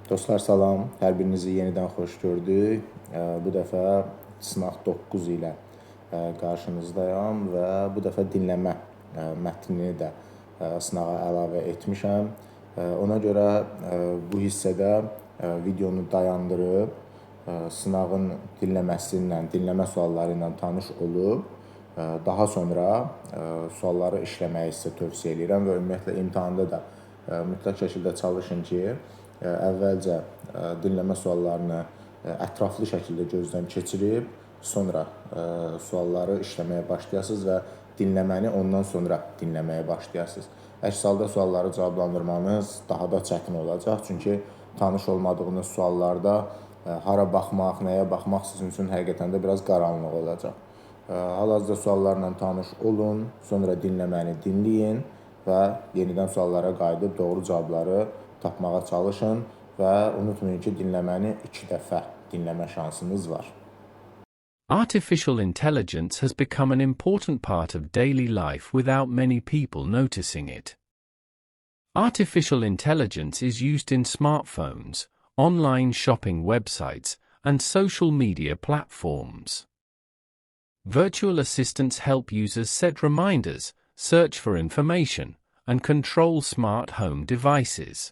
Dostlar salam, hər birinizi yenidən xoş gördük. Bu dəfə sınaq 9 ilə qarşınızdayam və bu dəfə dinləmə mətnini də sınağa əlavə etmişəm. Ona görə bu hissədə videonu dayandırıb sınağın dinləmə sualları ilə tanış olub, daha sonra sualları işləməyi sizə tövsiyə edirəm və ümumiyyətlə imtahanda da mütləq şəkildə çalışın ki, əvvəlcə dinləmə suallarını ətraflı şəkildə gözdən keçirib, sonra sualları işləməyə başlayasınız və dinləməni ondan sonra dinləməyə başlayasınız. Əks halda sualları cavablandırmanız daha da çətin olacaq, çünki tanış olmadığınız suallarda hara baxmaq, nəyə baxmaq sizin üçün həqiqətən də biraz qaranlıq olacaq. Hal-hazırda suallarla tanış olun, sonra dinləməni dinləyin və yenidən suallara qayıdıb doğru cavabları tapmağa çalışın və unutmayın ki, dinləməni 2 dəfə dinləmə şansınız var. Artificial intelligence has become an important part of daily life without many people noticing it. Artificial intelligence is used in smartphones, online shopping websites, and social media platforms. Virtual assistants help users set reminders, search for information, and control smart home devices.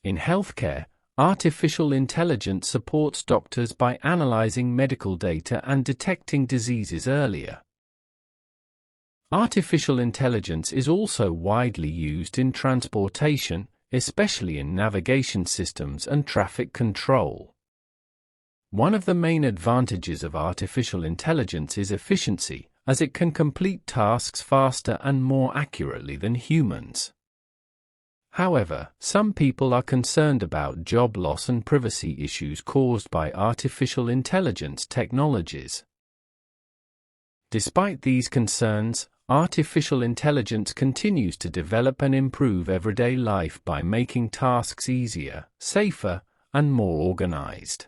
In healthcare, artificial intelligence supports doctors by analyzing medical data and detecting diseases earlier. Artificial intelligence is also widely used in transportation, especially in navigation systems and traffic control. One of the main advantages of artificial intelligence is efficiency, as it can complete tasks faster and more accurately than humans. However, some people are concerned about job loss and privacy issues caused by artificial intelligence technologies. Despite these concerns, artificial intelligence continues to develop and improve everyday life by making tasks easier, safer, and more organized.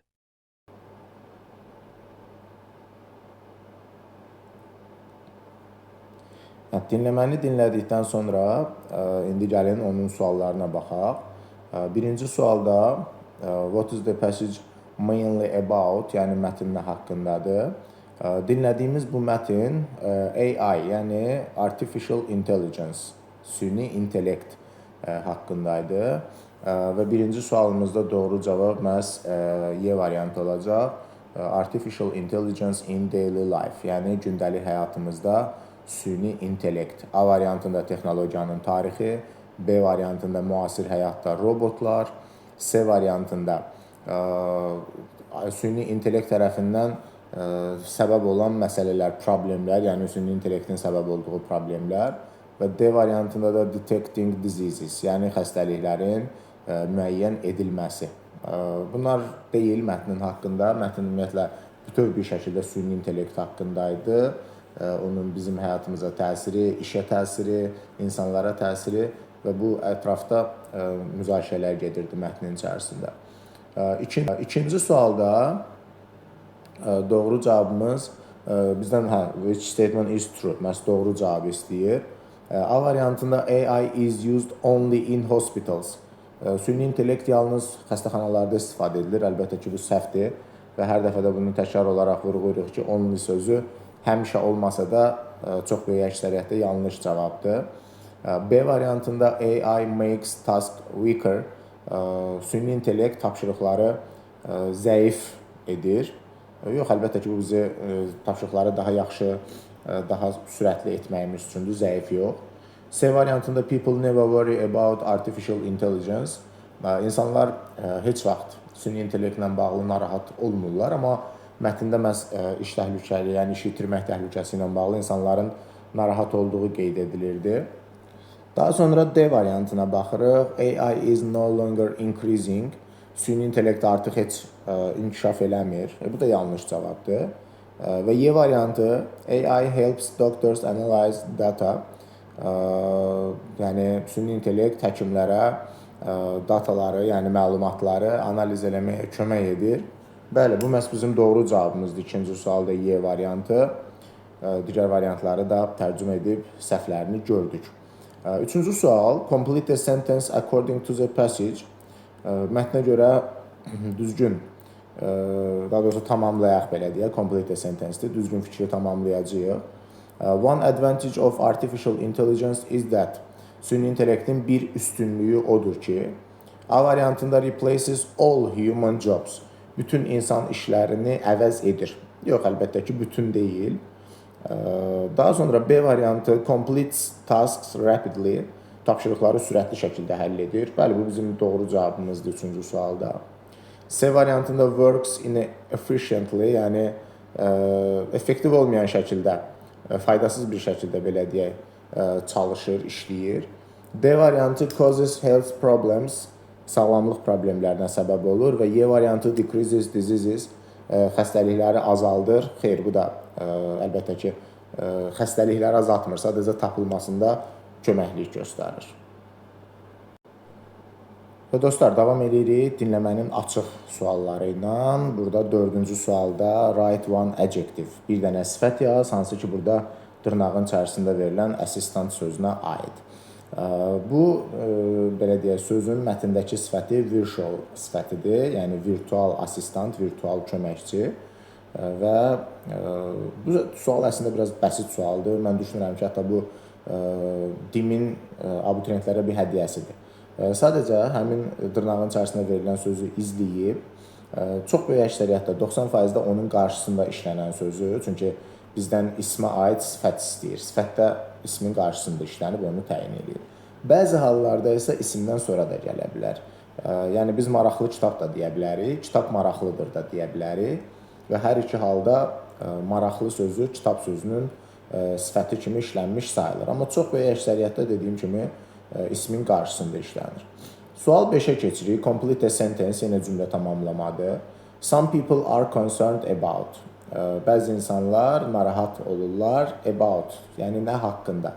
Dinləməni dinlədikdən sonra indi gəlin onun suallarına baxaq. Birinci sualda what is the passage mainly about, yəni mətn nə haqqındadır? Dinlədiyimiz bu mətn AI, yəni Artificial Intelligence, süni intellekt haqqındaydı və birinci sualımızda doğru cavab məhz Y variantı olacaq. Artificial Intelligence in Daily Life, yəni gündəlik həyatımızda süni intellekt. A variantında texnologiyanın tarixi, B variantında müasir həyatda robotlar, C variantında süni intellekt tərəfindən səbəb olan məsələlər, problemlər, yəni süni intellektin səbəb olduğu problemlər və D variantında da detecting diseases, yəni xəstəliklərin müəyyən edilməsi. Bunlar deyil mətnin haqqında. Mətn ümumiyyətlə bütöv bir şəkildə süni intellekt haqqındaydı. Onun bizim həyatımıza təsiri, işə təsiri, insanlara təsiri və bu ətrafda müzakirələr gedirdi mətnin içərisində. İkinci sualda doğru cavabımız bizdən which statement is true, məhz doğru cavabı istəyir. A variantında AI is used only in hospitals. Süni intellekt yalnız xəstəxanalarda istifadə edilir. Əlbəttə ki, bu səhvdir və hər dəfə də bunu təkrar olaraq vurğulayırıq ki, only sözü həmişə olmasa da çox böyük əksəriyyətdə yanlış cavabdır. B variantında AI makes task weaker. Süni intellekt tapşırıqları zəif edir. Yox, əlbəttə ki, bu bizi tapşırıqları daha yaxşı, daha sürətli etməyimiz üçündür, zəif yox. C variantında people never worry about artificial intelligence. İnsanlar heç vaxt süni intellektlə bağlı narahat olmurlar, amma mətndə məhz iş təhlükəli, yəni iş itirmək təhlükəsi ilə bağlı insanların narahat olduğu qeyd edilirdi. Daha sonra D variantına baxırıq. AI is no longer increasing. Süni intellekt artıq heç inkişaf eləmir. Bu da yanlış cavabdır. Və Y variantı AI helps doctors analyze data. Yəni süni intellekt həkimlərə dataları, yəni məlumatları analiz eləməyə kömək edir. Bəli, bu məhz bizim doğru cavabımızdır. İkinci sualda Y variantı. Digər variantları da tərcümə edib səhvlərini gördük. Üçüncü sual, complete the sentence according to the passage. Mətnə görə düzgün, daha doğrusu tamamlayaq belə deyək, complete a sentence-dir, düzgün fikri tamamlayacağıq. One advantage of artificial intelligence is that süni intellektin bir üstünlüyü odur ki, A variantında replaces all human jobs. Bütün insan işlərini əvəz edir. Yox, əlbəttə ki, bütün deyil. Daha sonra B variantı completes tasks rapidly. Tapşırıqları sürətli şəkildə həll edir. Bəli, bu bizim doğru cavabımızdır 3-cü sualda. C variantında works inefficiently, yəni effektiv olmayan şəkildə, faydasız bir şəkildə belə deyək, çalışır, işləyir. D variantı causes health problems, sağlamlıq problemlərinə səbəb olur və Y variantı decreases diseases, xəstəlikləri azaldır. Xeyr, bu da əlbəttə ki, xəstəlikləri azaltmır, sadəcə tapılmasında köməklik göstərir. Və dostlar, davam edirik dinləmənin açıq sualları ilə. Burada 4-cü sualda write one adjective. Bir dənə sifət yaz, hansı ki, burada dırnağın içərisində verilən assistant sözünə aid. Bu, belə deyək, sözün mətndəki sifəti virtual sifətidir, yəni virtual assistant, virtual köməkçi. Və bu sual əslində biraz bəsit sualdır. Mən düşünürəm ki, hətta bu DİM-in abituriyentlərə bir hədiyyəsidir. Sadəcə həmin dırnağın içərisində verilən sözü izləyib, çox böyük əksəriyyətdə 90%-də onun qarşısında işlənən sözü, çünki bizdən ismə aid sifət istəyir. Sifətdə ismin qarşısında işlənib, onu təyin edir. Bəzi hallarda isə isimdən sonra da gələ bilər. Yəni biz maraqlı kitab da deyə bilərik, kitab maraqlıdır da deyə bilərik və hər iki halda maraqlı sözü kitab sözünün sifəti kimi işlənmiş sayılır. Amma çox böyük əksəriyyətdə dediyim kimi ismin qarşısında işlənir. Sual 5-ə keçirik. Complete a sentence, yenə cümlə tamamlamadır. Some people are concerned about. Bəzi insanlar narahat olurlar about, yəni nə haqqında.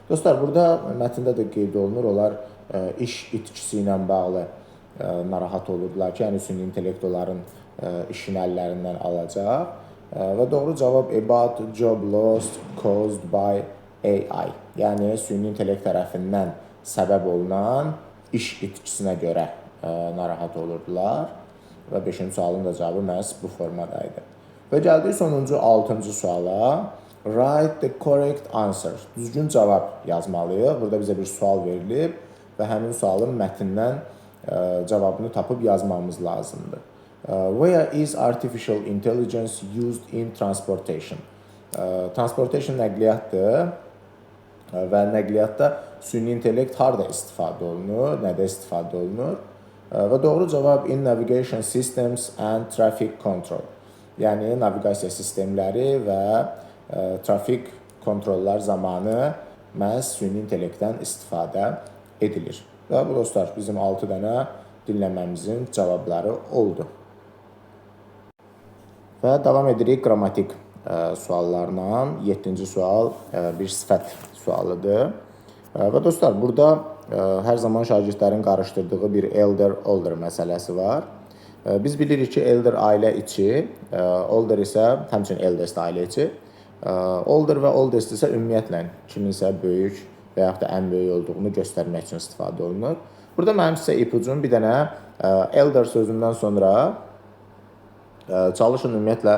Dostlar, burada mətndə də qeyd olunur, onlar iş itkisi ilə bağlı narahat olurdular ki, yəni süni intellekt onların işini əllərindən alacaq. Və doğru cavab about job lost caused by AI. Yəni süni intellekt tərəfindən səbəb olunan iş itkisinə görə narahat olurdular. Və 5-ci sualın da cavabı məhz bu formada idi. Və gəldik sonuncu 6-cı suala. Write the correct answer. Düzgün cavab yazmalıyıq. Burada bizə bir sual verilib və həmin sualın mətnindən cavabını tapıb yazmamız lazımdır. Where is artificial intelligence used in transportation? Transportation nəqliyyatdır və nəqliyyatda süni intellekt harda istifadə olunur, nədə istifadə olunur? Və doğru cavab in navigation systems and traffic control. Yəni naviqasiya sistemləri və trafik kontrollar zamanı məhz süni intellektdən istifadə edilir. Və bu dostlar bizim 6 dənə dinləməmizin cavabları oldu. Və davam edirik qrammatik suallarla. 7-ci sual bir sifət sualıdır. Və dostlar, burada hər zaman şagirdlərin qarışdırdığı bir elder-older məsələsi var. Biz bilirik ki, elder ailə içi, older isə həmçinin eldest ailə içi. Older və oldest isə ümumiyyətlə kiminsə böyük və yaxud da ən böyük olduğunu göstərmək üçün istifadə olunur. Burada mənim sizə ipucum bir dənə elder sözündən sonra çalışın ümumiyyətlə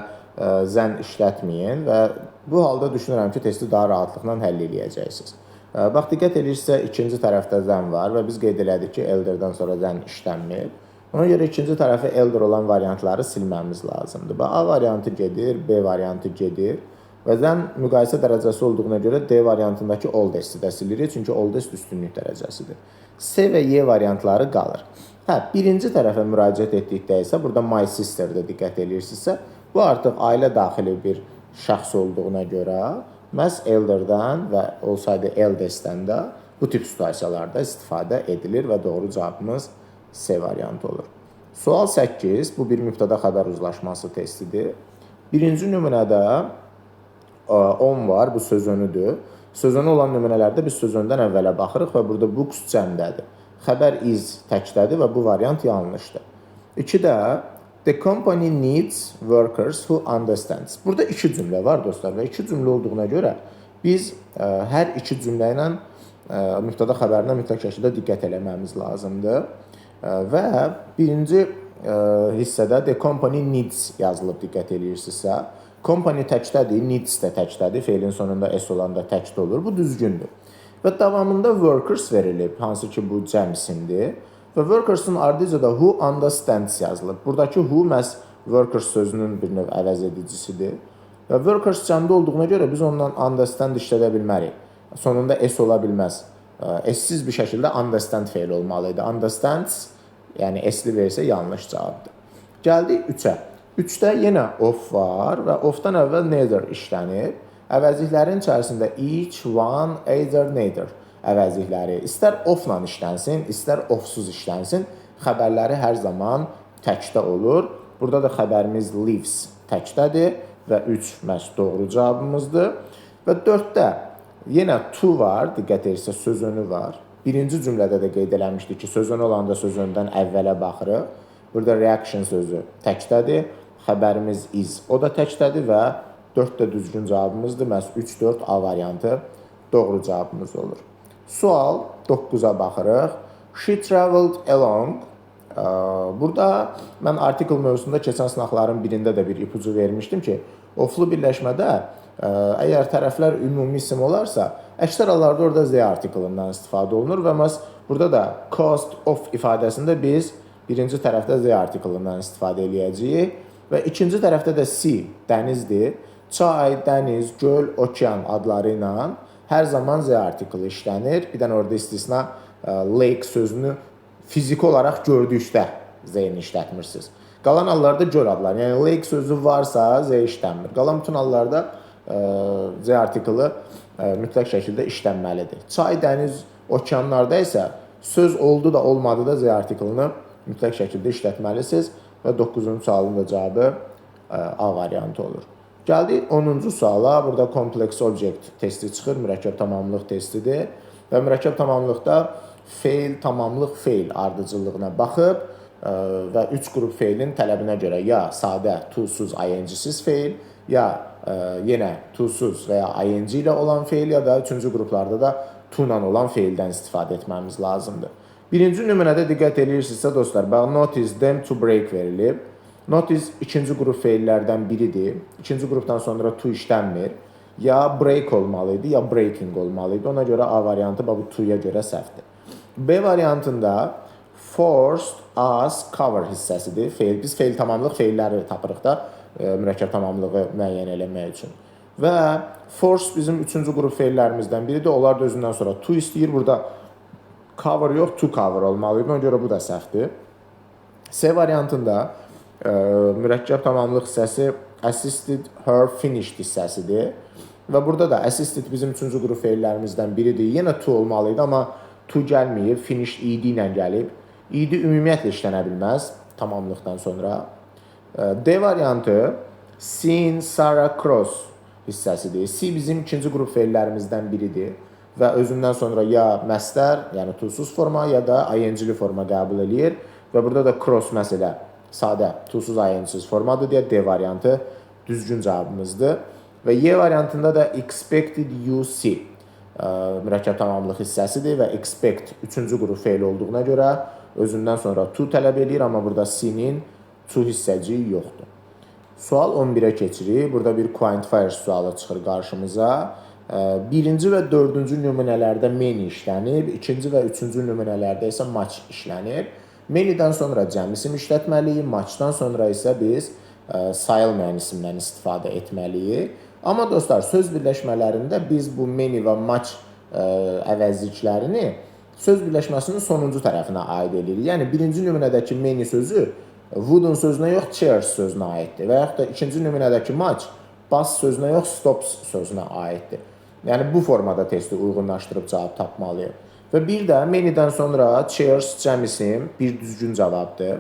zən işlətməyin və bu halda düşünürəm ki, testi daha rahatlıqla həll edəcəksiniz. Bax, diqqət edirsə, ikinci tərəfdə zən var və biz qeyd elədik ki, elderdən sonra zən işlənmir. Ona görə ikinci tərəfi elder olan variantları silməmiz lazımdır. A variantı gedir, B variantı gedir və zən müqayisə dərəcəsi olduğuna görə D variantındakı oldesti də silirik, çünki oldest üstünlük dərəcəsidir. C və Y variantları qalır. Birinci tərəfə müraciət etdikdə isə, burada my sister-də diqqət edirsinizsə, bu artıq ailə daxili bir şəxs olduğuna görə məhz elderdən və olsaydı eldestdən də bu tip situasiyalarda istifadə edilir və doğru cavabımız C variantı olur. Sual 8, bu bir mübtəda xəbər uzlaşması testidir. Birinci nümunədə 10 var, bu sözönüdür. Sözönü olan nümunələrdə biz sözöndən əvvələ baxırıq və burada books cəmdədir. Xəbər is təkdədir və bu variant yanlışdır. 2-də the company needs workers who understands. Burada 2 cümlə var dostlar və 2 cümlə olduğuna görə biz hər 2 cümlə ilə mübtəda xəbərinə mütləq şəkildə diqqət eləməmiz lazımdır. Və birinci hissədə the company needs yazılıb, diqqət edirsinizsə. Company təkdədir, needs də təkdədir. Feilin sonunda s olanda təkdə olur. Bu düzgündür. Və davamında workers verilib, hansı ki bu cəm isimdir. Və workers'ın ardınca da who understands yazılıb. Buradakı who məhz workers sözünün bir növ əvəz edicisidir. Və workers cəmdə olduğuna görə biz ondan understand işlədə bilmərik. Sonunda s ola bilməz. S-siz bir şəkildə understand feili olmalıydı. Understands, yəni s-li versə yanlış cavabdır. Gəldik 3-ə. 3-də yenə of var və of-dan əvvəl neither işlənib. Əvəzliklərin içərisində each, one, either, neither əvəzlikləri istər of-la işlənsin, istər of-suz işlənsin. Xəbərləri hər zaman təkdə olur. Burada da xəbərimiz lives təkdədir və 3 məhz doğru cavabımızdır. Və 4-də yenə to var, diqqət edirsə söz önü var. Birinci cümlədə də qeyd eləmişdik ki, söz önü olanda söz öndən əvvələ baxırıq. Burada reaction sözü təkdədir, xəbərimiz is, o da təkdədir və 4 də düzgün cavabımızdır. Məhz 3-4 A variantı doğru cavabımız olur. Sual 9-a baxırıq. She traveled along. Burada mən article mövzusunda keçən sınaqların birində də bir ipucu vermişdim ki, oflu birləşmədə əgər tərəflər ümumi isim olarsa, əksər hallarda orada Z artiklından istifadə olunur və məhz burada da coast of ifadəsində biz birinci tərəfdə Z artiklından istifadə edəcəyik və ikinci tərəfdə də sea, dənizdir. Çay, dəniz, göl, okean adları ilə hər zaman Z artiklı işlənir. Bir dənə orada istisna lake sözünü fiziki olaraq gördükdə Z-ni işlətmirsiniz. Qalan hallarda göl adları, yəni lake sözü varsa Z işlənmir. Qalan bütün hallarda Z artiklı mütləq şəkildə işlənməlidir. Çay, dəniz, okeanlarda isə söz oldu da olmadı da Z artiklını mütləq şəkildə işlətməlisiniz və 9-cu sualın da cavabı A variantı olur. Gəldik 10-cu suala. Burada kompleks object testi çıxır, mürəkkəb tamamlıq testidir. Və mürəkkəb tamamlıqda feil, tamamlıq feil ardıcıllığına baxıb və 3 qrup feilin tələbinə görə ya sadə, to-suz, ing-siz feil, ya yenə to-suz və ya ing ilə olan feil, ya da 3-cü qruplarda da to-la olan feildən istifadə etməmiz lazımdır. Birinci nümunədə diqqət edirsinizsə dostlar, notice them to break verilib. Notice ikinci qrup feillərdən biridir. İkinci qrupdan sonra to işlənmir. Ya break olmalıydı, ya breaking olmalıydı. Ona görə A variantı bu to-ya görə səhvdir. B variantında forced as cover hissəsidir. Biz feil tamamlıq feilləri tapırıq da mürəkkəb tamamlığı müəyyən eləmək üçün. Və force bizim üçüncü qrup feillərimizdən biridir. Onlar da özündən sonra to istəyir. Burada cover yox, to cover olmalıydı. Ona görə bu da səhvdir. C variantında mürəkkəb tamamlıq hissəsi assisted her finished hissəsidir. Və burada da assisted bizim üçüncü qrup feillərimizdən biridir. Yenə to olmalıydı, amma to gəlməyib, finished id ilə gəlib. İdi ümumiyyətlə işlənə bilməz tamamlıqdan sonra. D variantı seen Sarah Cross hissəsidir. C bizim ikinci qrup feillərimizdən biridir və özündən sonra ya məstər, yəni to-suz forma, ya da ing-li forma qəbul eləyir və burada da cross məsələ sadə, to-suz, ing-siz formadır deyə D variantı düzgün cavabımızdır. Və Y variantında da expected you see mürəkkəb tamamlıq hissəsidir və expect 3-cü qrup feil olduğuna görə özündən sonra to tələb edir, amma burada C-nin to hissəciyi yoxdur. Sual 11-ə keçirik. Burada bir quantifier sualı çıxır qarşımıza. Birinci və dördüncü nümunələrdə many işlənib, ikinci və üçüncü nümunələrdə isə match işlənib. Many-dən sonra cəm isim işlətməliyik, match-dan sonra isə biz sayılmayan isimdən istifadə etməliyik. Amma dostlar, söz birləşmələrində biz bu many və match əvəzliklərini söz birləşməsinin sonuncu tərəfinə aid edirik. Yəni, birinci nümunədəki many sözü wooden sözünə yox, chairs sözünə aiddir. Və yaxud da ikinci nümunədəki match bus sözünə yox, stops sözünə aiddir. Yəni, bu formada testi uyğunlaşdırıb cavab tapmalıyıq. Və bir də many-dən sonra chairs cəm isim bir düzgün cavabdır.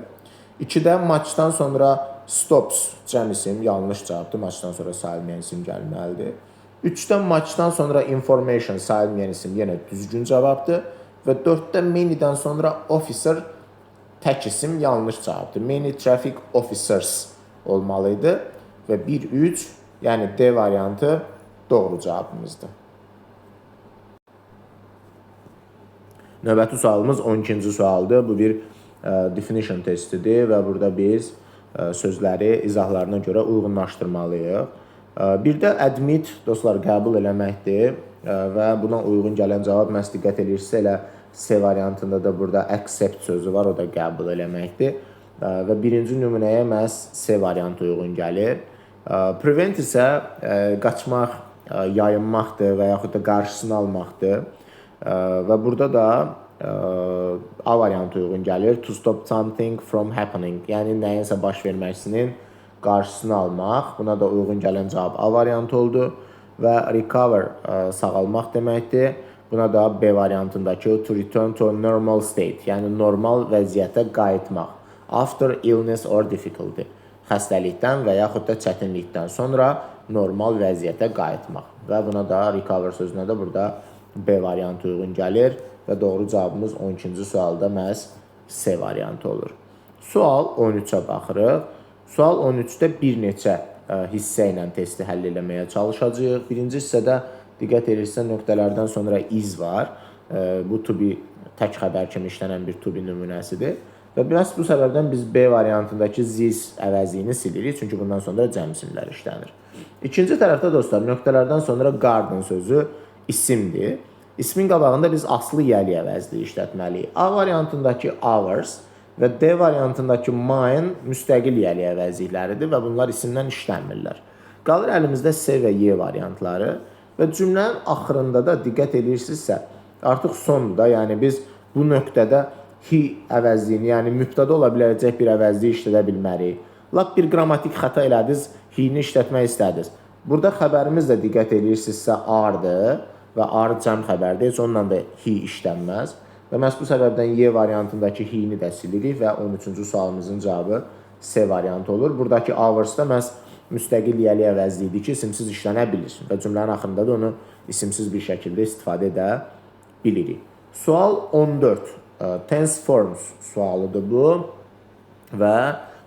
2-də match-dan sonra stops cəm isim yanlış cavabdır. Match-dan sonra sayılmayan isim gəlməlidir. 3-də match-dan sonra information sayılmayan isim yenə düzgün cavabdır. Və 4-də many-dən sonra officer tək isim yanlış cavabdır. Many traffic officers olmalıydı. Və 1-3, yəni D variantı doğru cavabımızdır. Növbəti sualımız 12-ci sualdır. Bu bir definition testidir və burada biz sözləri izahlarına görə uyğunlaşdırmalıyıq. Bir də admit, dostlar, qəbul eləməkdir və buna uyğun gələn cavab məhz diqqət edirsə elə C variantında da burada accept sözü var, o da qəbul eləməkdir. Və birinci nümunəyə məhz C variantı uyğun gəlir. Prevent isə qaçmaq, yayınmaqdır və yaxud da qarşısını almaqdır. Və burada da A variantı uyğun gəlir. To stop something from happening. Yəni nəyinsə baş verməsinin qarşısını almaq. Buna da uyğun gələn cavab A variantı oldu. Və recover sağalmaq deməkdir. Buna da B variantındakı to return to a normal state. Yəni normal vəziyyətə qayıtmaq. After illness or difficulty. Xəstəlikdən və yaxud da çətinlikdən sonra normal vəziyyətə qayıtmaq. Və buna da recover sözünə də burada B variantı uyğun gəlir və doğru cavabımız 12-ci sualda məhz C variantı olur. Sual 13-ə baxırıq. Sual 13-də bir neçə hissə ilə testi həll eləməyə çalışacağıq. Birinci hissədə diqqət edirsə nöqtələrdən sonra is var. Bu to be tək xəbər kimi işlənən bir to be nümunəsidir. Və məhz bu səbəbdən biz B variantındakı this əvəzliyini silirik, çünki bundan sonra cəmsimlər işlənir. İkinci tərəfdə dostlar, nöqtələrdən sonra garden sözü isimdir. İsmin qabağında biz aslı yəli əvəzliyi işlətməliyik. A variantındakı ours və D variantındakı mine müstəqil yəli əvəzlikləridir və bunlar isimdən işlənmirlər. Qalır əlimizdə C və Y variantları və cümlənin axırında da diqqət edirsinizsə, artıq sondur da, yəni biz bu nöqtədə he əvəzliyini, yəni mübtədə ola biləcək bir əvəzliyi işlədə bilmərik. Lap bir qrammatik xəta elədiniz, he-ni işlətmək istədiniz. Burada xəbərimiz də diqqət edirsinizsə are-dır və are cəm xəbərdir, heç onunla da he işlənməz. Və məhz bu səbəbdən Y variantındakı he-ni də silirik və 13-cü sualımızın cavabı C variantı olur. Buradakı hours da məhz müstəqil yəli əvəzliyidir ki, isimsiz işlənə bilir və cümlənin axırında da onu isimsiz bir şəkildə istifadə edə bilirik. Sual 14. Tense forms sualıdır bu və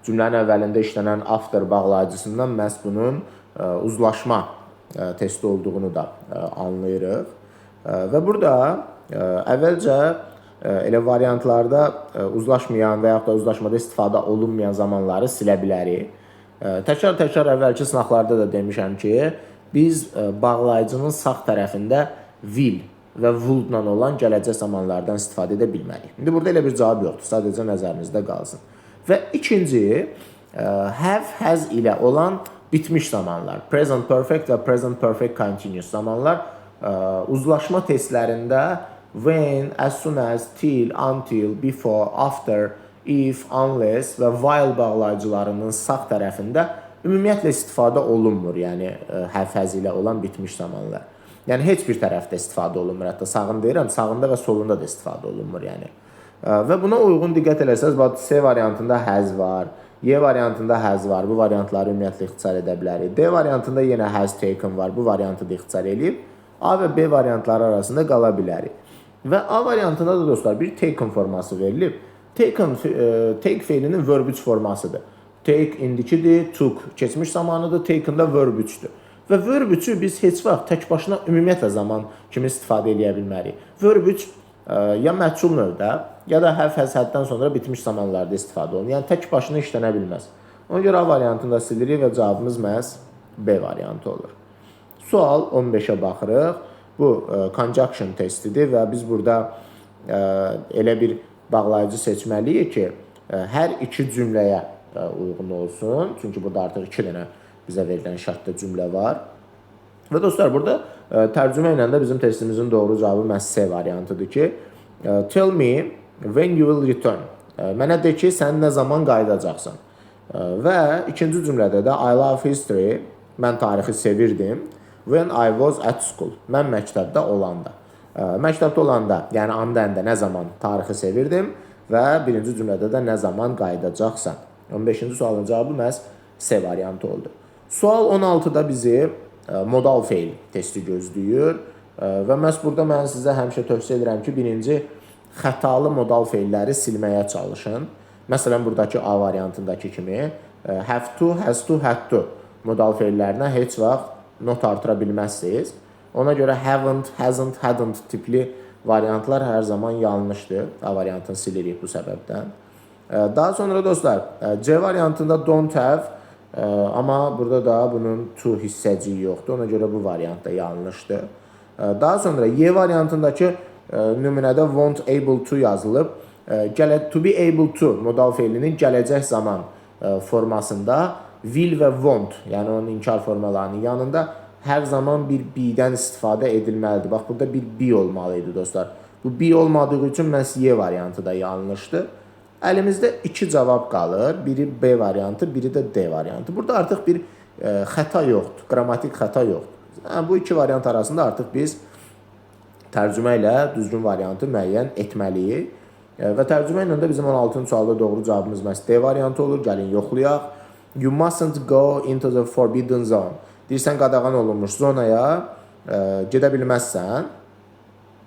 cümlənin əvvəlində işlənən after bağlayıcısından məhz bunun uzlaşma testi olduğunu da anlayırıq. Və burada əvvəlcə elə variantlarda uzlaşmayan və yaxud da uzlaşmada istifadə olunmayan zamanları silə bilərik. Təkrar əvvəlki sınaqlarda da demişəm ki, biz bağlayıcının sağ tərəfində will və would-la olan gələcək zamanlardan istifadə edə bilmərik. İndi burada elə bir cavab yoxdur, sadəcə nəzərinizdə qalsın. Və ikinci, have, has ilə olan bitmiş zamanlar, present perfect və present perfect continuous zamanlar uzlaşma testlərində when, as soon as, till, until, before, after, if, unless və while bağlayıcılarının sağ tərəfində ümumiyyətlə istifadə olunmur, yəni have-has ilə olan bitmiş zamanlar. Yəni heç bir tərəfdə istifadə olunmur, hətta sağını deyirəm, sağında və solunda da istifadə olunmur, yəni. Və buna uyğun diqqət eləsəz, C variantında has var, Y variantında has var, bu variantları ümumiyyətlə ixtisar edə bilərik. D variantında yenə has taken var, bu variantı da ixtisar edib, A və B variantları arasında qala bilərik. Və A variantında da dostlar bir taken forması verilib. Take feilinin verb 3 formasıdır. Take indikidir, took keçmiş zamanıdır, taken da verb 3'dür. Və verb 3'ü biz heç vaxt tək başına ümumiyyətlə zaman kimi istifadə edə bilmərik. Verb 3 ya məchul növdə, ya da have, has, haddən sonra bitmiş zamanlarda istifadə olunur. Yəni tək başına işlənə bilməz. Ona görə A variantında silirik və cavabımız məhz B variantı olur. Sual 15-ə baxırıq. Bu conjunction testidir və biz burada elə bir bağlayıcı seçməliyik ki, hər iki cümləyə uyğun olsun. Çünki burada artıq 2 dənə bizə verilən şərtdə cümlə var. Və dostlar, burada tərcümə ilə də bizim testimizin doğru cavabı məhz C variantıdır ki, tell me when you will return. Mənə de ki, sən nə zaman qayıdacaqsan. Və ikinci cümlədə də I love history, mən tarixi sevirdim. When I was at school, mən məktəbdə olanda. Məktəbdə olanda, yəni anda nə zaman tarixi sevirdim və birinci cümlədə də nə zaman qayıdacaqsan. 15-ci sualın cavabı məhz C variantı oldu. Sual 16-da bizi modal feil testi gözləyir və məhz burada mən sizə həmişə tövsiyə edirəm ki, birinci xətalı modal feilləri silməyə çalışın. Məsələn, buradakı A variantındakı kimi have to, has to, had to modal feillərinə heç vaxt not artıra bilməzsiniz. Ona görə haven't, hasn't, hadn't tipli variantlar hər zaman yanlışdır. A variantını silirik bu səbəbdən. Daha sonra dostlar, C variantında don't have, amma burada da bunun to hissəciyi yoxdur. Ona görə bu variant da yanlışdır. Daha sonra Y variantındakı nümunədə won't able to yazılıb. To be able to modal feilinin gələcək zaman formasında will və won't, yəni onun inkar formalarının yanında hər zaman bir be-dən istifadə edilməlidir. Bax, burada bir be olmalıydı dostlar. Bu be olmadığı üçün məhz Y variantı da yanlışdır. Əlimizdə iki cavab qalır. Biri B variantı, biri də D variantı. Burada artıq bir xəta yoxdur, qrammatik xəta yoxdur. Bu iki variant arasında artıq biz tərcümə ilə düzgün variantı müəyyən etməliyik. Və tərcümə ilə də bizim 16-cı sualda doğru cavabımız məhz D variantı olur. Gəlin yoxlayaq. You mustn't go into the forbidden zone. Deyirsən, qadağan olunmuş zonaya gedə bilməzsən.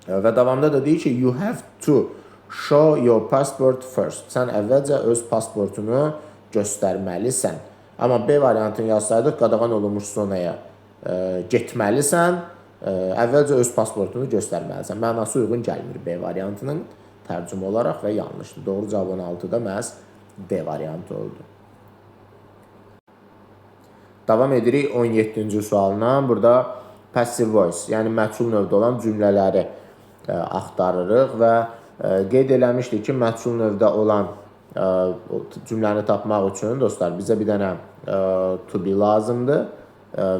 Və davamda da deyir ki, you have to show your passport first. Sən əvvəlcə öz pasportunu göstərməlisən. Amma B variantını yazsaydıq, qadağan olunmuş zonaya getməlisən, əvvəlcə öz pasportunu göstərməlisən. Mənası uyğun gəlmir B variantının tərcümə olaraq və yanlışdır. Doğru cavab 16-da məhz D variantı oldu. Davam edirik 17-ci sualına. Burada passive voice, yəni məchul növdə olan cümlələri axtarırıq və qeyd eləmişdik ki, məchul növdə olan cümləni tapmaq üçün dostlar bizə bir dənə to be lazımdır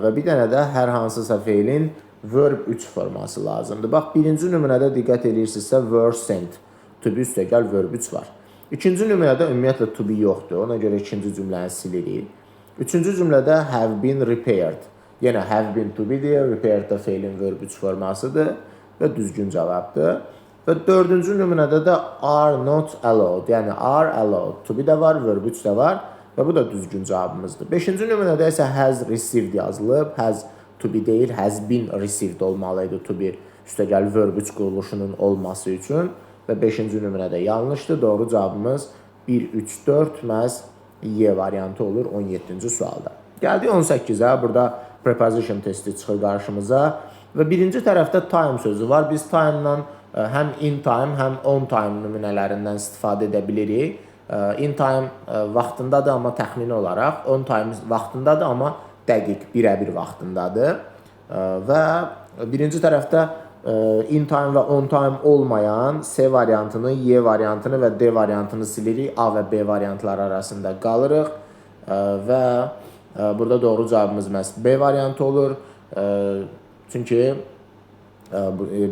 və bir dənə də hər hansısa feilin verb 3 forması lazımdır. Bax, birinci nümunədə diqqət edirsinizsə were sent, to be üstəgəl verb 3 var. İkinci nümunədə ümumiyyətlə to be yoxdur, ona görə ikinci cümləni silirik. Üçüncü cümlədə have been repaired. Yenə have been to be deyir, repaired da feilin verb 3 formasıdır və düzgün cavabdır. Və dördüncü nümunədə də are not allowed, yəni are allowed. To be də var, verb 3 də var və bu da düzgün cavabımızdır. Beşinci nümunədə isə has received yazılıb, has to be deyil, has been received olmalıydı to be üstəgəl verb 3 quruluşunun olması üçün və beşinci nümunədə yanlışdır. Doğru cavabımız 1, 3, 4 məhz Y variantı olur 17-ci sualda. Gəldik 18-ə, burada preposition testi çıxır qarşımıza və birinci tərəfdə time sözü var. Biz time-la həm in time, həm on time nümunələrindən istifadə edə bilirik. In time vaxtındadır, amma təxmini olaraq. On time vaxtındadır, amma dəqiq, birə-bir vaxtındadır. Və birinci tərəfdə in time və on time olmayan C variantını, Y variantını və D variantını silirik. A və B variantları arasında qalırıq. Və burada doğru cavabımız məhz B variantı olur. Çünki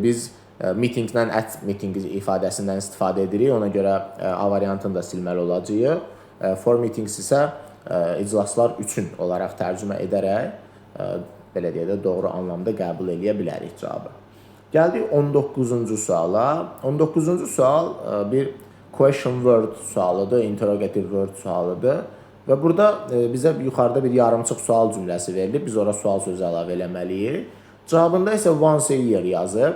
biz meetingdən at meeting ifadəsindən istifadə edirik. Ona görə A variantını da silməli olacağıq. For meetings isə iclaslar üçün olaraq tərcümə edərək belə deyə də doğru anlamda qəbul edə bilərik cavabı. Gəldik 19-cu suala. 19-cu sual bir question word sualıdır, interrogative word sualıdır. Və burada bizə yuxarıda bir yarımçıq sual cümləsi verilib. Biz ora sual sözü əlavə eləməliyik. Cavabında isə once a year yazıb.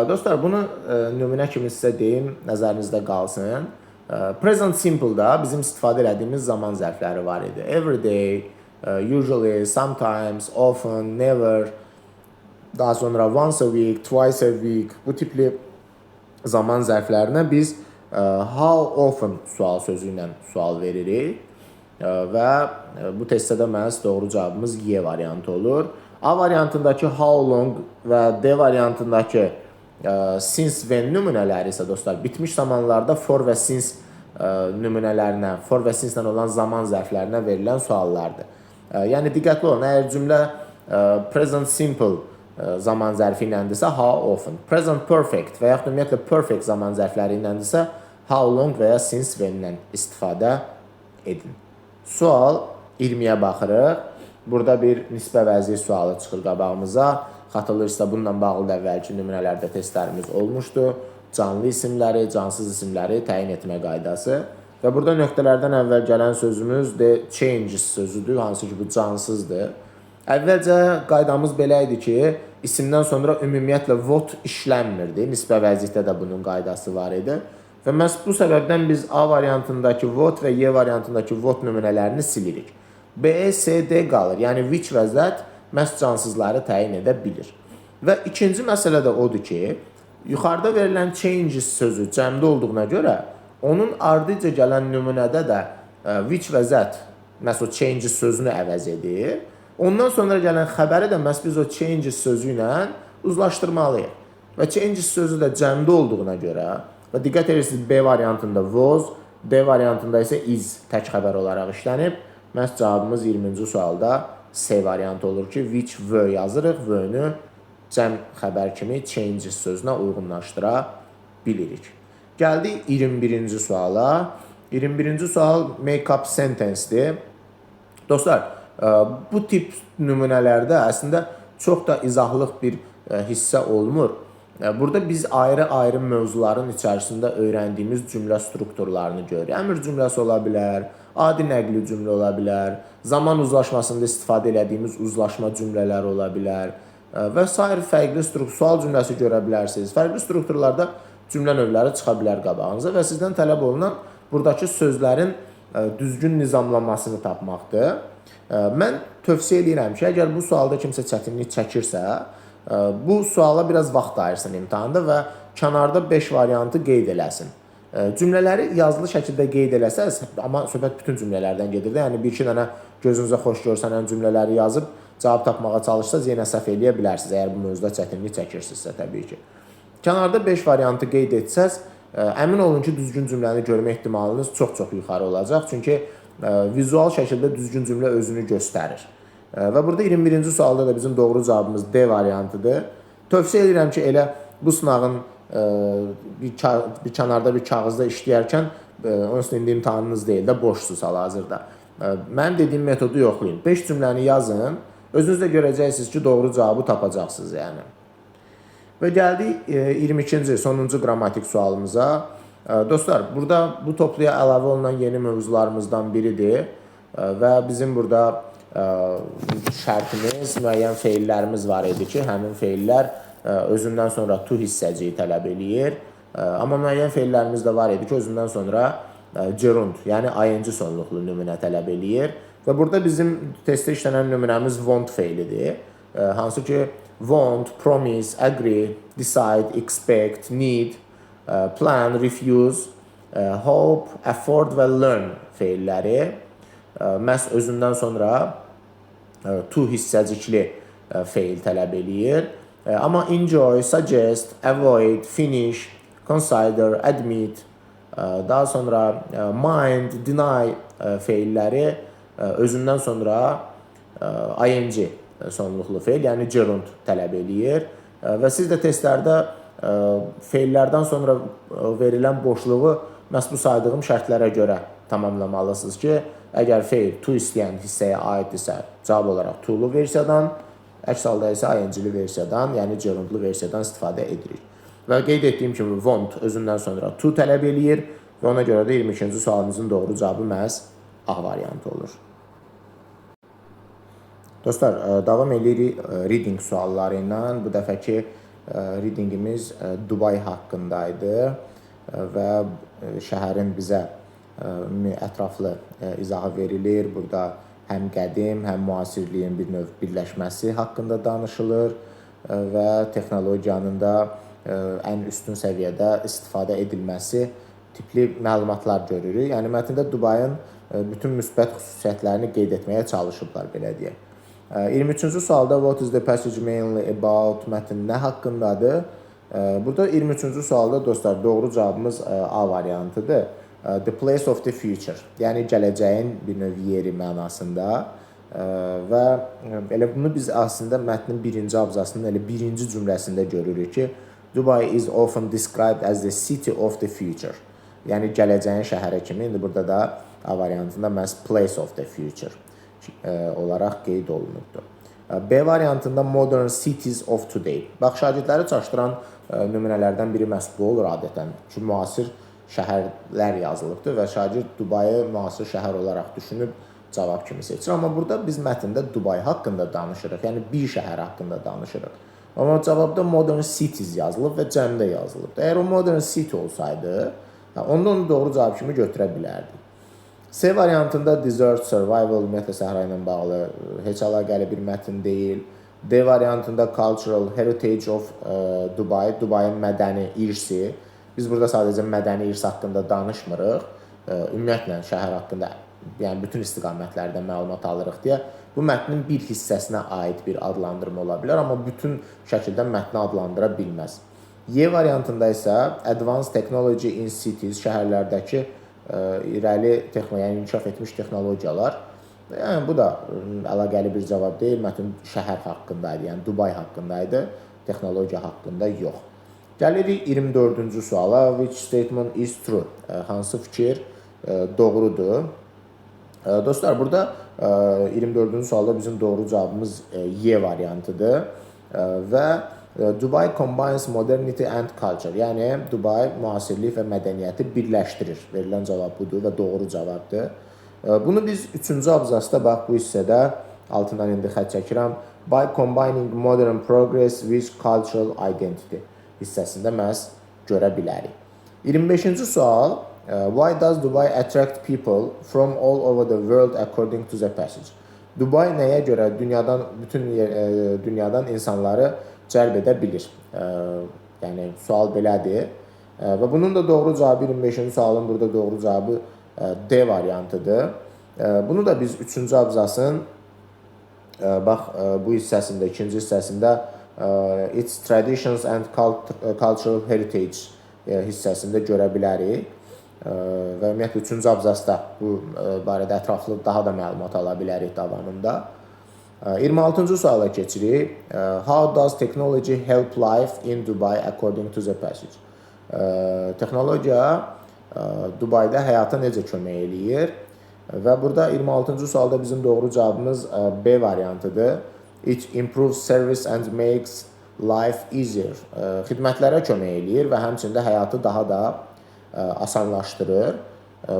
Dostlar, bunu nümunə kimi sizə deyim, nəzərinizdə qalsın. Present simple-da bizim istifadə etdiyimiz zaman zərfləri var idi. Every day, usually, sometimes, often, never. Daha sonra once a week, twice a week, bu tipli zaman zərflərinə biz how often sual sözü ilə sual veririk və bu testdə də məhz doğru cavabımız Y variantı olur. A variantındakı how long və D variantındakı since when nümunələri isə dostlar bitmiş zamanlarda for və since nümunələrinə, for və since ilə olan zaman zərflərinə verilən suallardır. Yəni diqqətli olun, əgər cümlə present simple zaman zərfi iləndirsə how often, present perfect və yaxud ümumiyyətlə perfect zaman zərfləri iləndirsə how long və ya since when-lə istifadə edin. Sual 20-yə baxırıq. Burada bir nisbə vəzir sualı çıxır qabağımıza. Xatırlayırsınızsa bununla bağlı da əvvəlki nümunələrdə testlərimiz olmuşdu. Canlı isimləri, cansız isimləri təyin etmə qaydası. Və burada nöqtələrdən əvvəl gələn sözümüz the changes sözüdür, hansı ki bu cansızdır. Əvvəlcə qaydamız belə idi ki, isimdən sonra ümumiyyətlə vot işlənmirdi. Nisbə vəzirdə də bunun qaydası var idi. Və məhz bu səbəbdən biz A variantındakı vot və Y variantındakı vot nümunələrini silirik. B, C, D qalır. Yəni which və that məhz cansızları təyin edə bilir. Və ikinci məsələ də odur ki, yuxarıda verilən changes sözü cəmdə olduğuna görə Onun ardıca gələn nümunədə də which və that məhz o changes sözünü əvəz edir. Ondan sonra gələn xəbəri də məhz biz o changes sözü ilə uzlaşdırmalıyıq. Və changes sözü də cəmdə olduğuna görə və diqqət edirsiniz B variantında was, D variantında isə is tək xəbər olaraq işlənib. Məhz cavabımız 20-ci sualda C variantı olur ki, which were yazırıq, were-nü cəm xəbər kimi changes sözünə uyğunlaşdıra bilirik. Gəldik 21-ci suala. 21-ci sual make-up sentence-dir. Dostlar, bu tip nümunələrdə əslində çox da izahlıq bir hissə olmur. Burada biz ayrı-ayrı mövzuların içərisində öyrəndiyimiz cümlə strukturlarını görürük. Əmr cümləsi ola bilər, adi nəqli cümlə ola bilər, zaman uzlaşmasında istifadə etdiyimiz uzlaşma cümlələri ola bilər və sair fərqli sual cümləsi görə bilərsiniz. Fərqli strukturlarda cümlə növləri çıxa bilər qabağınıza və sizdən tələb olunan buradakı sözlərin düzgün nizamlanmasını tapmaqdır. Mən tövsiyə edirəm ki, əgər bu sualda kimsə çətinlik çəkirsə, bu suala biraz vaxt ayırsın imtahanda və kənarda 5 variantı qeyd eləsin. Cümlələri yazılı şəkildə qeyd eləsəz, amma söhbət bütün cümlələrdən gedir də, yəni bir-iki dənə gözünüzə xoş görsənən cümlələri yazıb cavab tapmağa çalışsaz yenə səhv eləyə bilərsiniz, əgər bu mövzuda çətinlik çəkirsinizsə təbii ki. Kənarda 5 variantı qeyd etsəz, əmin olun ki, düzgün cümləni görmə ehtimalınız çox-çox yuxarı olacaq. Çünki vizual şəkildə düzgün cümlə özünü göstərir. Və burada 21-ci sualda da bizim doğru cavabımız D variantıdır. Tövsiyə edirəm ki, elə bu sınağın bir kənarda bir kağızda işləyərkən, onsuz indi imtahanınız deyil də, boşsuz hal-hazırda. Mənim dediyim metodu yoxlayın. 5 cümləni yazın, özünüz də görəcəksiniz ki, doğru cavabı tapacaqsınız yəni. Və gəldik 22-ci, sonuncu qrammatik sualımıza. Dostlar, burada bu topluya əlavə olunan yeni mövzularımızdan biridir və bizim burada şərtimiz, müəyyən feillərimiz var idi ki, həmin feillər özündən sonra to hissəciyi tələb eləyir. Amma müəyyən feillərimiz də var idi ki, özündən sonra gerund, yəni ing sonluqlu nümunə tələb eləyir. Və burada bizim testdə işlənən nümunəmiz want feilidir. Hansı ki, want, promise, agree, decide, expect, need, plan, refuse, hope, afford və learn feilləri məhz özündən sonra to hissəcikli feil tələb eləyir. Amma enjoy, suggest, avoid, finish, consider, admit, daha sonra mind, deny feilləri özündən sonra ing sonluqlu feil, yəni gerund tələb eləyir. Və siz də testlərdə feillərdən sonra verilən boşluğu məhz bu saydığım şərtlərə görə tamamlamalısınız ki, əgər feil to istəyən hissəyə aiddirsə, cavab olaraq to-lu versiyadan, əks halda isə ing-li versiyadan, yəni gerundlu versiyadan istifadə edirik. Və qeyd etdiyim kimi want özündən sonra to tələb eləyir və ona görə də 22-ci sualımızın doğru cavabı məhz A variantı olur. Dostlar, davam edirik reading sualları ilə. Bu dəfəki readingimiz Dubay haqqındaydı və şəhərin bizə ətraflı izahı verilir. Burada həm qədim, həm müasirliyin bir növ birləşməsi haqqında danışılır və texnologiyanın da ən üstün səviyyədə istifadə edilməsi tipli məlumatlar görürük. Yəni, mətndə Dubayın bütün müsbət xüsusiyyətlərini qeyd etməyə çalışıblar, belə deyək. 23-cü sualda what is the passage mainly about mətn nə haqqındadır? Burada 23-cü sualda dostlar doğru cavabımız A variantıdır. The place of the future, yəni gələcəyin bir növ yeri mənasında və elə bunu biz aslında mətnin birinci abzasının elə birinci cümləsində görürük ki, Dubai is often described as the city of the future, yəni gələcəyin şəhəri kimi. İndi burada da A variantında məhz place of the future olaraq qeyd olunubdur. B variantında modern cities of today. Bax, şagirdləri çaşdıran nümunələrdən biri məhz bu olur adətən. Çünki müasir şəhərlər yazılıbdır və şagird Dubayı müasir şəhər olaraq düşünüb cavab kimi seçir. Amma burada biz mətndə Dubay haqqında danışırıq, yəni bir şəhər haqqında danışırıq. Amma cavabda modern cities yazılıb və cəmdə yazılıbdır. Əgər o modern city olsaydı, onda onu doğru cavab kimi götürə bilərdik. C variantında desert, survival, ümumiyyətlə səhra ilə bağlı heç əlaqəli bir mətn deyil. D variantında cultural heritage of Dubai, Dubayın mədəni irsi Biz burada sadəcə mədəni irs haqqında danışmırıq. Ümumiyyətlə şəhər haqqında, yəni bütün istiqamətlərdə məlumat alırıq deyə bu mətnin bir hissəsinə aid bir adlandırma ola bilər, amma bütün şəkildə mətni adlandıra bilməz. Y variantında isə Advanced Technology in Cities, şəhərlərdəki irəli yəni inkişaf etmiş texnologiyalar. Yəni bu da əlaqəli bir cavab deyil. Mətn şəhər haqqındaydı, yəni Dubay haqqındaydı, texnologiya haqqında yox. Gəlirik 24-cü suala. Which statement is true? Hansı fikir doğrudur? Dostlar, burada 24-cü sualda bizim doğru cavabımız Y variantıdır və Dubai combines modernity and culture, yəni Dubai müasirlik və mədəniyyəti birləşdirir. Verilən cavab budur və doğru cavabdır. Bunu biz 3-cü abzasda, bax bu hissədə altından indi xətt çəkirəm. By combining modern progress with cultural identity hissəsində məhz görə bilərik. 25-ci sual. Why does Dubai attract people from all over the world according to the passage? Dubai nəyə görə bütün dünyadan insanları cəlb edə bilir? Yəni sual belədir. Və bunun da doğru cavabı 25-ci sualın burada doğru cavabı D variantıdır. Bunu da biz 3-cü abzasın bax bu hissəsində, ikinci hissəsində its traditions and cultural heritage hissəsində görə bilərik. Və ümumiyyətlə 3-cü abzasda bu barədə ətraflı daha da məlumat ala bilərik davamında. 26-cı suala keçirik. How does technology help life in Dubai according to the passage? Texnologiya Dubayda həyata necə kömək eləyir? Və burada 26-cı sualda bizim doğru cavabımız B variantıdır. It improves service and makes life easier. Xidmətlərə kömək eləyir və həmçində həyatı daha da asanlaşdırır.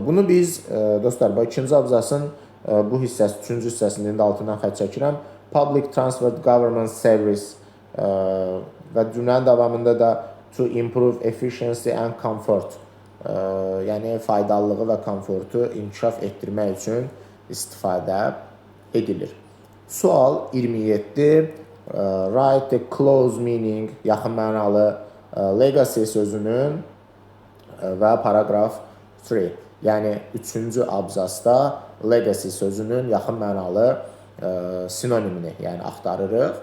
Bunu biz dostlar, bu ikinci abzasın bu hissəsi, üçüncü hissəsində indi altından xətt çəkirəm. Public Transport Government Service və cümlənin davamında da to improve efficiency and comfort, yəni faydalılığı və komfortu inkişaf etdirmək üçün istifadə edilir. Sual 27. Write the close meaning, yaxın mənalı legacy sözünün və paragraf 3, yəni 3-cü abzasda legacy sözünün yaxın mənalı sinonimini, yəni axtarırıq.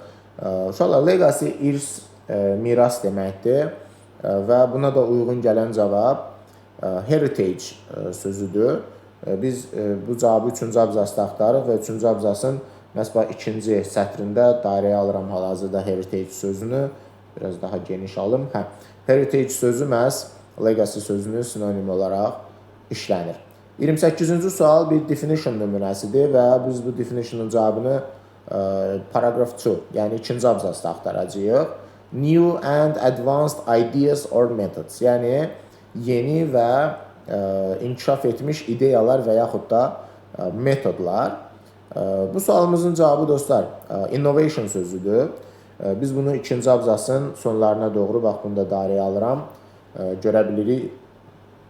Uşaqlar, legacy irs, miras deməkdir və buna da uyğun gələn cavab heritage sözüdür. Biz bu cavabı 3-cü abzasda axtarırıq və 3-cü abzasın məhz 2-ci sətrində dairəyə alıram hal-hazırda heritage sözünü. Biraz daha geniş alım. Heritage sözü məhz legacy sözünün sinonim olaraq işlənir. 28-ci sual bir definition nümunəsidir və biz bu definitionun cavabını paragraph 2, yəni 2-ci abzasda axtaracağıq. New and advanced ideas or methods, yəni yeni və inkişaf etmiş ideyalar və yaxud da metodlar. Bu sualımızın cavabı dostlar innovation sözüdür. Biz bunu 2-ci abzasın sonlarına doğru, bax bunu da dairəyə alıram, görə bilirik.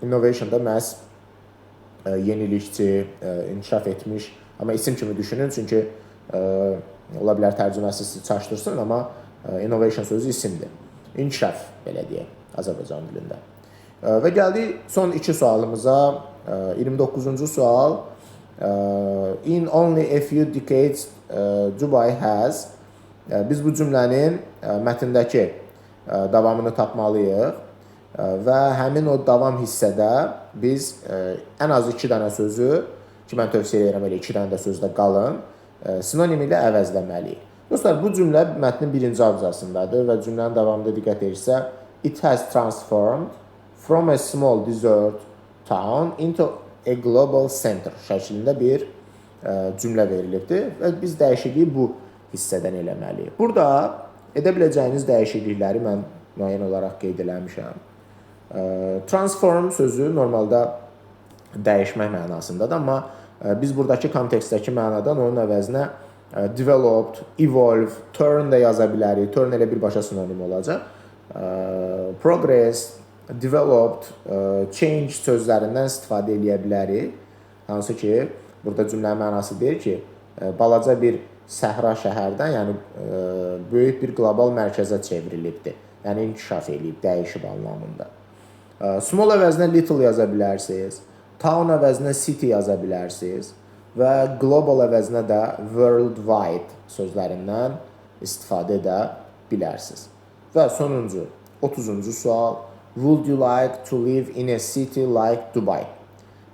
Innovation da məhz yenilikçi, inkişaf etmiş, amma isim kimi düşünün, çünki ola bilər tərcüməsi sizi çaşdırsın, amma innovation sözü isimdir. İnkişaf, belə deyək, Azərbaycan dilində. Və gəldik son iki sualımıza. 29-cu sual. In only a few decades Dubai has. Biz bu cümlənin mətndəki davamını tapmalıyıq və həmin o davam hissədə biz ən az 2 dənə sözü, ki mən tövsiyə edirəm elə 2 dənə də sözdə qalın, sinonim ilə əvəzləməliyik. Dostlar, bu cümlə mətnin 1-ci abzasındadır və cümlənin davamında diqqət edirsə, it has transformed from a small desert town into a global center şəklində bir cümlə verilibdir və biz dəyişikliyi bu hissədən eləməliyik. Burada edə biləcəyiniz dəyişiklikləri mən müəyyən olaraq qeyd eləmişəm. Transform sözü normalda dəyişmək mənasındadır, amma biz buradakı kontekstdəki mənadan onun əvəzinə developed, evolve, turn da yaza bilərik. Turn elə birbaşa sinonim olacaq. Progress, developed, change sözlərindən istifadə edə bilərik. Hansı ki, burada cümlənin mənası deyir ki, balaca bir səhra şəhərdən, yəni böyük bir qlobal mərkəzə çevrilibdir. Yəni inkişaf edib, dəyişib anlamında. Small əvəzinə little yaza bilərsiniz. Town əvəzinə city yaza bilərsiniz və global əvəzinə də worldwide sözlərindən istifadə edə bilərsiniz. Və sonuncu, 30-cu sual. Would you like to live in a city like Dubai?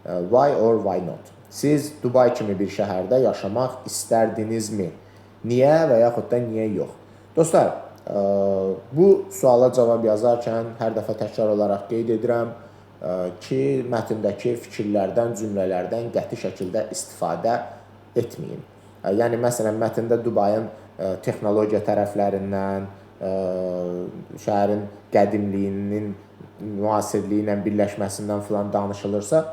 Why or why not? Siz Dubai kimi bir şəhərdə yaşamaq istərdinizmi? Niyə və yaxud da niyə yox? Dostlar, bu suala cavab yazarkən hər dəfə təkrar olaraq qeyd edirəm ki, mətndəki fikirlərdən, cümlələrdən qəti şəkildə istifadə etməyin. Yəni, məsələn, mətndə Dubayın texnologiya tərəflərindən, şəhərin qədimliyinin müasirliyi ilə birləşməsindən filan danışılırsa,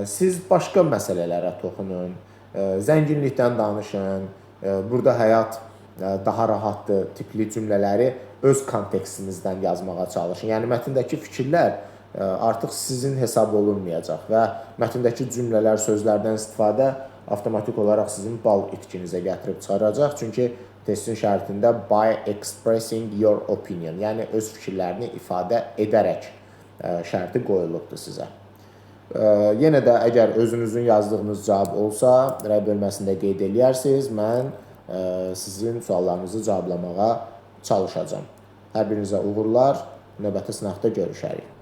siz başqa məsələlərə toxunun, zənginlikdən danışın, burada həyat daha rahatdır tipli cümlələri öz kontekstinizdən yazmağa çalışın. Yəni, mətndəki fikirlər artıq sizin hesab olunmayacaq və mətndəki cümlələr, sözlərdən istifadə avtomatik olaraq sizin bal itkinizə gətirib çıxaracaq. Çünki testin şərtində by expressing your opinion, yəni öz fikirlərini ifadə edərək şərti qoyulubdur sizə. Yenə də əgər özünüzün yazdığınız cavab olsa, rəy bölməsində qeyd eləyərsiniz, mən sizin suallarınızı cavablamağa çalışacağam. Hər birinizə uğurlar, növbəti sınaqda görüşərik.